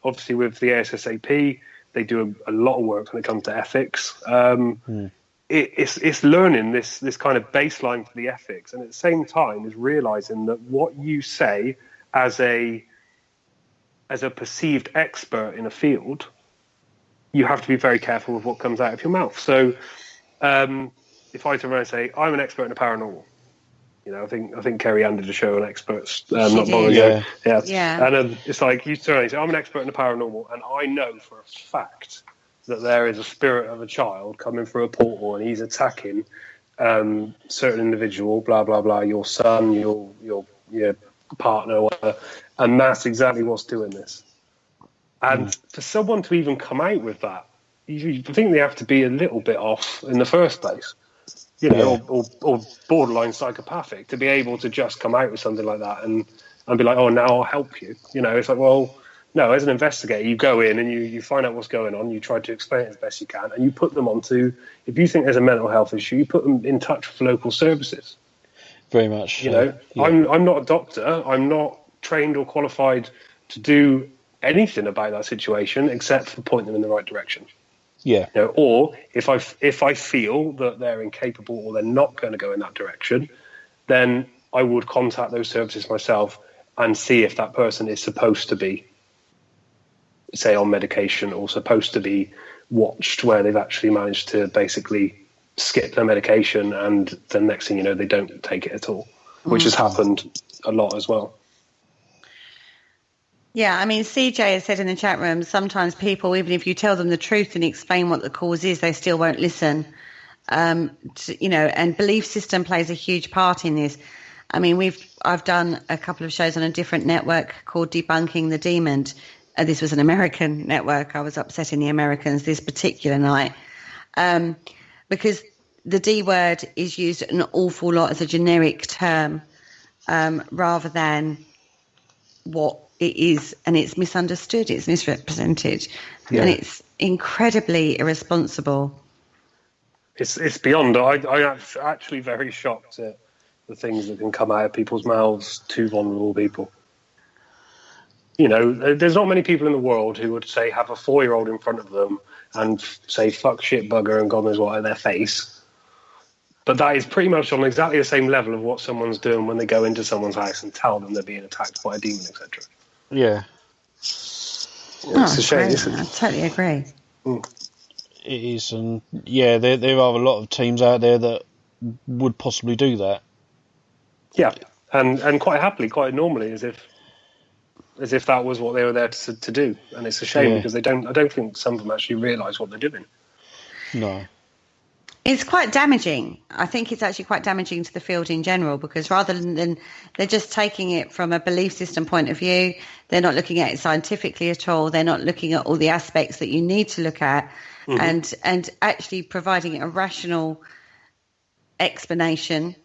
obviously with the ASSAP, they do a lot of work when it comes to ethics. It's learning this kind of baseline for the ethics, and at the same time is realizing that what you say as a perceived expert in a field, you have to be very careful with what comes out of your mouth. So if I turn around and say I'm an expert in the paranormal, I think Kerry Ann did a show on experts not long ago. Yeah. And it's like you turn around and say I'm an expert in the paranormal, and I know for a fact that there is a spirit of a child coming through a portal and he's attacking certain individual, blah blah blah, your son, your partner, whatever, and that's exactly what's doing this. And for someone to even come out with that, you think they have to be a little bit off in the first place, or borderline psychopathic to be able to just come out with something like that and be like, oh, now I'll help you. It's like, well, no, as an investigator, you go in and you find out what's going on, you try to explain it as best you can, and you put them onto, if you think there's a mental health issue, you put them in touch with local services. Very much. I'm not a doctor. I'm not trained or qualified to do anything about that situation except for point them in the right direction. Yeah. Or if I feel that they're incapable or they're not going to go in that direction, then I would contact those services myself and see if that person is supposed to be, say, on medication or supposed to be watched, where they've actually managed to basically skip their medication and the next thing you know, they don't take it at all, which has happened a lot as well. Yeah, I mean, CJ has said in the chat room, sometimes people, even if you tell them the truth and explain what the cause is, they still won't listen. And belief system plays a huge part in this. I mean, I've done a couple of shows on a different network called Debunking the Demon. This was an American network. I was upsetting the Americans this particular night because the D word is used an awful lot as a generic term rather than what it is, and it's misunderstood, it's misrepresented, and it's incredibly irresponsible. It's beyond. I'm actually very shocked at the things that can come out of people's mouths to vulnerable people. There's not many people in the world who would say have a 4-year-old in front of them and say fuck, shit, bugger and God knows what in their face. But that is pretty much on exactly the same level of what someone's doing when they go into someone's house and tell them they're being attacked by a demon, etc. Yeah. It's a shame, isn't it? I totally agree. It is, and there are a lot of teams out there that would possibly do that. Yeah, and quite happily, quite normally, as if that was what they were there to do. And it's a shame because I don't think some of them actually realise what they're doing. No. It's quite damaging. I think it's actually quite damaging to the field in general, because rather than they're just taking it from a belief system point of view, they're not looking at it scientifically at all. They're not looking at all the aspects that you need to look at, and actually providing a rational explanation,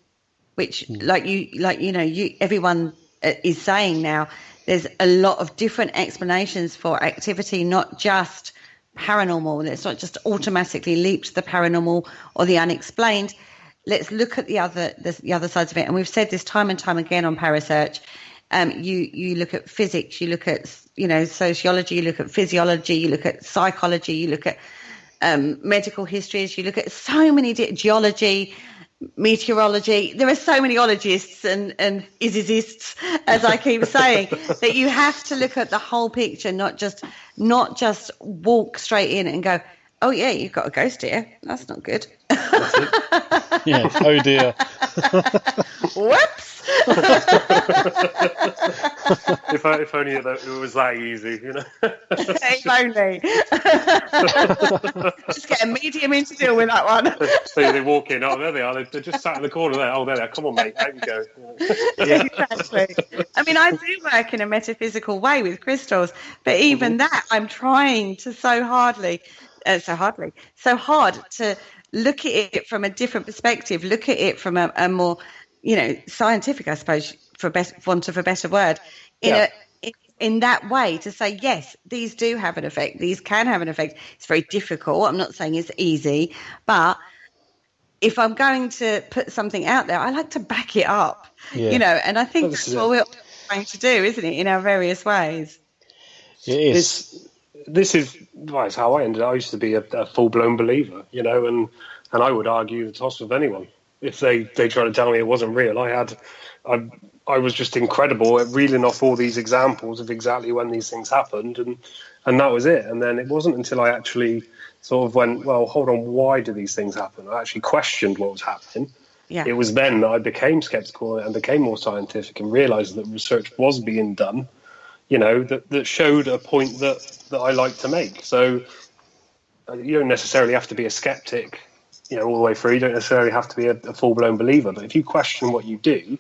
which everyone is saying now. There's a lot of different explanations for activity, not just paranormal. Let's not just automatically leap to the paranormal or the unexplained. Let's look at the other sides of it. And we've said this time and time again on ParaSearch. You look at physics, you look at sociology, you look at physiology, you look at psychology, you look at medical histories, you look at so many geology, meteorology. There are so many ologists and physicists, as I keep saying, that you have to look at the whole picture, not just walk straight in and go, oh yeah, you've got a ghost here, that's not good. Yeah, oh dear. Whoops. If only it was that easy, If only. Just get a medium in to deal with that one. So they walk in, oh, there they are. They're just sat in the corner there. Oh, there they are. Come on, mate. Out you go. Yeah, exactly. I mean, I do work in a metaphysical way with crystals, but even that, I'm trying to so hard to look at it from a different perspective, look at it from a more, scientific, I suppose, for want of a better word, in that way, to say, yes, these do have an effect. These can have an effect. It's very difficult. I'm not saying it's easy, but if I'm going to put something out there, I like to back it up, and I think that's what we're trying to do, isn't it, in our various ways? It is. This is how I ended. I used to be a full-blown believer, and I would argue the toss with anyone if they tried to tell me it wasn't real. I was just incredible at reeling off all these examples of exactly when these things happened, and that was it. And then it wasn't until I actually sort of went, well, hold on, why do these things happen? I actually questioned what was happening. Yeah. It was then that I became skeptical and became more scientific and realised that research was being done, that showed a point that I like to make. So you don't necessarily have to be a skeptic, all the way through. You don't necessarily have to be a full-blown believer. But if you question what you do,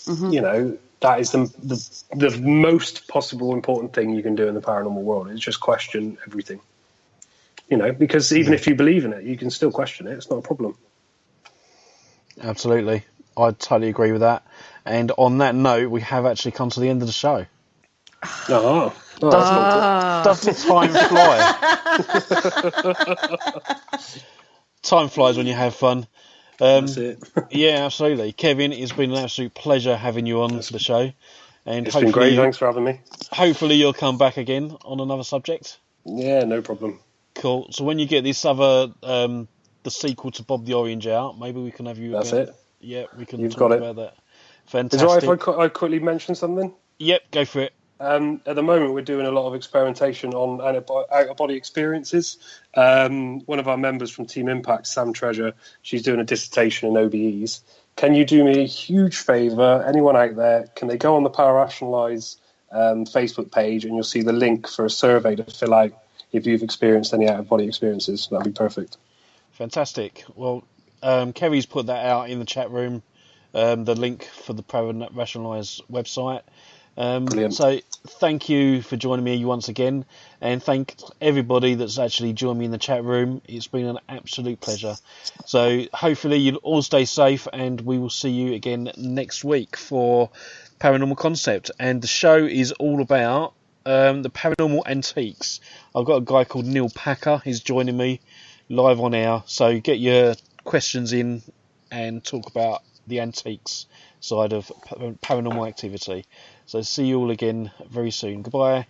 that is the most possible important thing you can do in the paranormal world, is just question everything. Because even if you believe in it, you can still question it. It's not a problem. Absolutely. I totally agree with that. And on that note, we have actually come to the end of the show. Doesn't time fly? Time flies when you have fun. That's it. Yeah, absolutely. Kevin, it's been an absolute pleasure having you on the show. And it's been great. Thanks for having me. Hopefully you'll come back again on another subject. Yeah, no problem. Cool. So when you get this other, the sequel to Bob the Orange out, maybe we can have you That's again. it. Yeah, we can You've talk got it. about that. Fantastic. Is it all right if I quickly mention something? Yep, go for it. At the moment, we're doing a lot of experimentation on out-of-body experiences. One of our members from Team Impact, Sam Treasure, she's doing a dissertation in OBEs. Can you do me a huge favour? Anyone out there, can they go on the ParaRationalise Facebook page and you'll see the link for a survey to fill out if you've experienced any out-of-body experiences? That'd be perfect. Fantastic. Well, Kerry's put that out in the chat room, the link for the ParaRationalise website. So thank you for joining me once again, and thank everybody that's actually joined me in the chat room. It's been an absolute pleasure. So hopefully you'll all stay safe, and we will see you again next week for Paranormal Concept. And the show is all about the paranormal antiques. I've got a guy called Neil Packer. He's joining me live on air. So get your questions in and talk about the antiques side of paranormal activity. So see you all again very soon. Goodbye.